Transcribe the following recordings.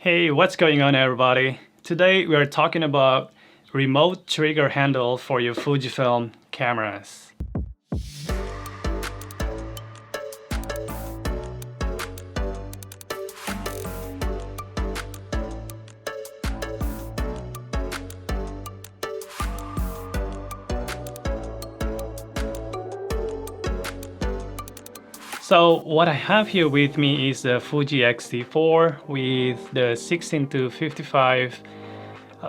Hey, what's going on everybody? Today we are talking about remote trigger handle for your Fujifilm cameras. So what I have here with me is the Fuji X-T4 with the 16 to 55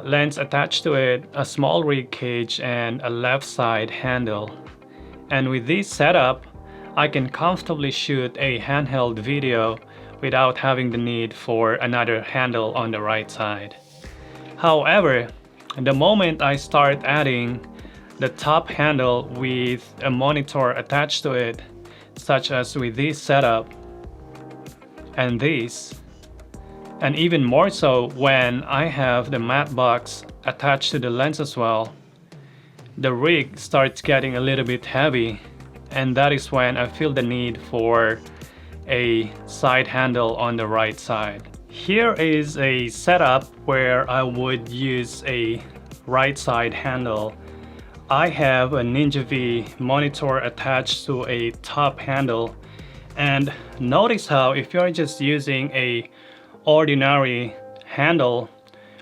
lens attached to it, a SmallRig cage and a left side handle. And with this setup, I can comfortably shoot a handheld video without having the need for another handle on the right side. However, the moment I start adding the top handle with a monitor attached to it, such as with this setup and this, and even more so when I have the matte box attached to the lens as well, the rig starts getting a little bit heavy, and that is when I feel the need for a side handle on the right side. Here is a setup where I would use a right side handle. I have a Ninja V monitor attached to a top handle, and notice how if you're just using a ordinary handle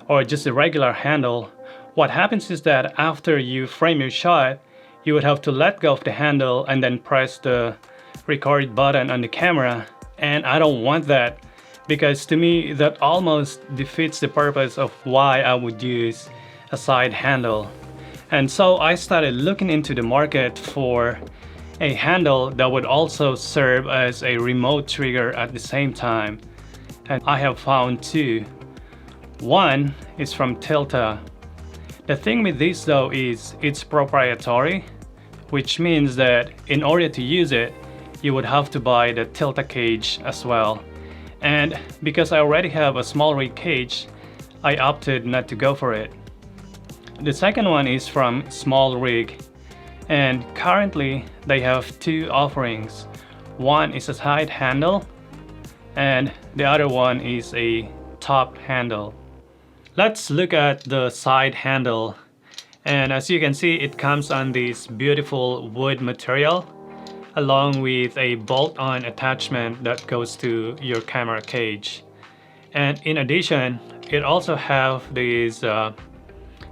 or just a regular handle, what happens is that after you frame your shot, you would have to let go of the handle and then press the record button on the camera, and I don't want that because to me that almost defeats the purpose of why I would use a side handle. And so I started looking into the market for a handle that would also serve as a remote trigger at the same time. And I have found two. One is from Tilta. The thing with this though is it's proprietary, which means that in order to use it, you would have to buy the Tilta cage as well. And because I already have a SmallRig cage, I opted not to go for it. The second one is from SmallRig, and currently they have two offerings. One is a side handle and the other one is a top handle. Let's look at the side handle, and as you can see, it comes on this beautiful wood material along with a bolt-on attachment that goes to your camera cage. And in addition, it also have this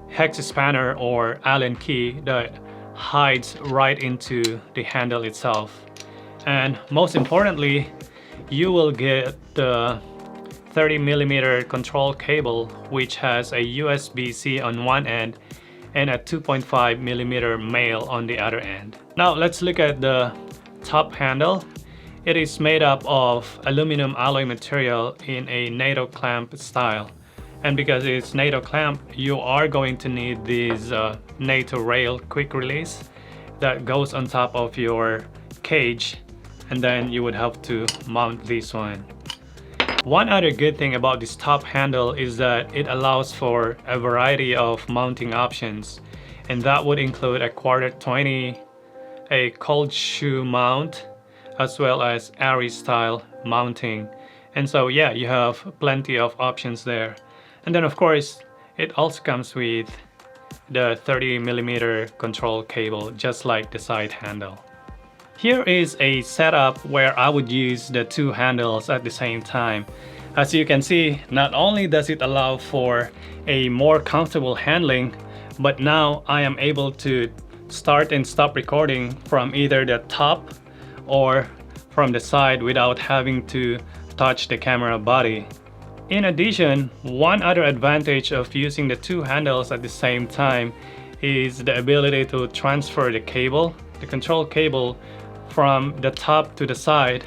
hex spanner or Allen key that hides right into the handle itself. And most importantly, you will get the 30mm control cable, which has a USB-C on one end and a 2.5mm male on the other end. Now let's look at the top handle. It is made up of aluminum alloy material in a NATO clamp style. And because it's NATO clamp, you are going to need this NATO rail quick release that goes on top of your cage, and then you would have to mount this one. One other good thing about this top handle is that it allows for a variety of mounting options, and that would include a 1/4-20, a cold shoe mount, as well as Airy style mounting. And so yeah, you have plenty of options there. And then of course, it also comes with the 30mm control cable, just like the side handle. Here is a setup where I would use the two handles at the same time. As you can see, not only does it allow for a more comfortable handling, but now I am able to start and stop recording from either the top or from the side without having to touch the camera body. In addition, one other advantage of using the two handles at the same time is the ability to transfer the cable, the control cable, from the top to the side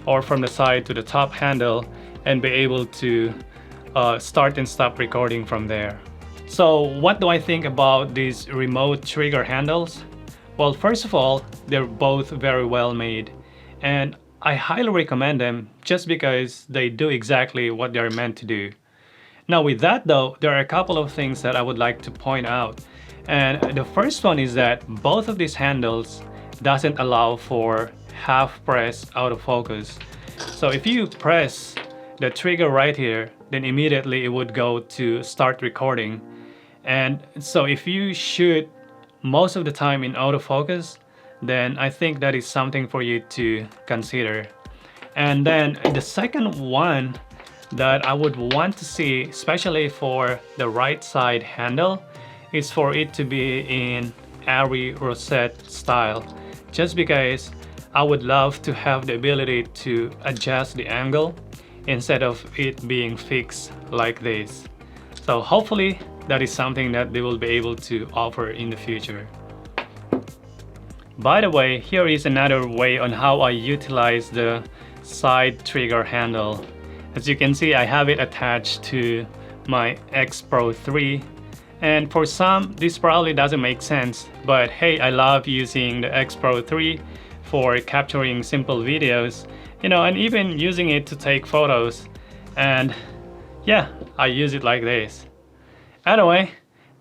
or from the side to the top handle, and be able to start and stop recording from there. So what do I think about these remote trigger handles? Well, first of all, they're both very well made, and I highly recommend them just because they do exactly what they're meant to do. Now with that though, there are a couple of things that I would like to point out. And the first one is that both of these handles doesn't allow for half press autofocus. So if you press the trigger right here, then immediately it would go to start recording. And so if you shoot most of the time in autofocus, then I think that is something for you to consider. And then the second one that I would want to see, especially for the right side handle, is for it to be in airy rosette style, just because I would love to have the ability to adjust the angle instead of it being fixed like this. So hopefully that is something that they will be able to offer in the future. By the way, here is another way on how I utilize the side trigger handle. As you can see, I have it attached to my X Pro 3, and for some this probably doesn't make sense, but hey, I love using the X Pro 3 for capturing simple videos, and even using it to take photos. And yeah, I use it like this. Anyway,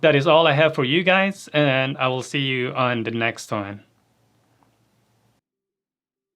that is all I have for you guys, and I will see you on the next one.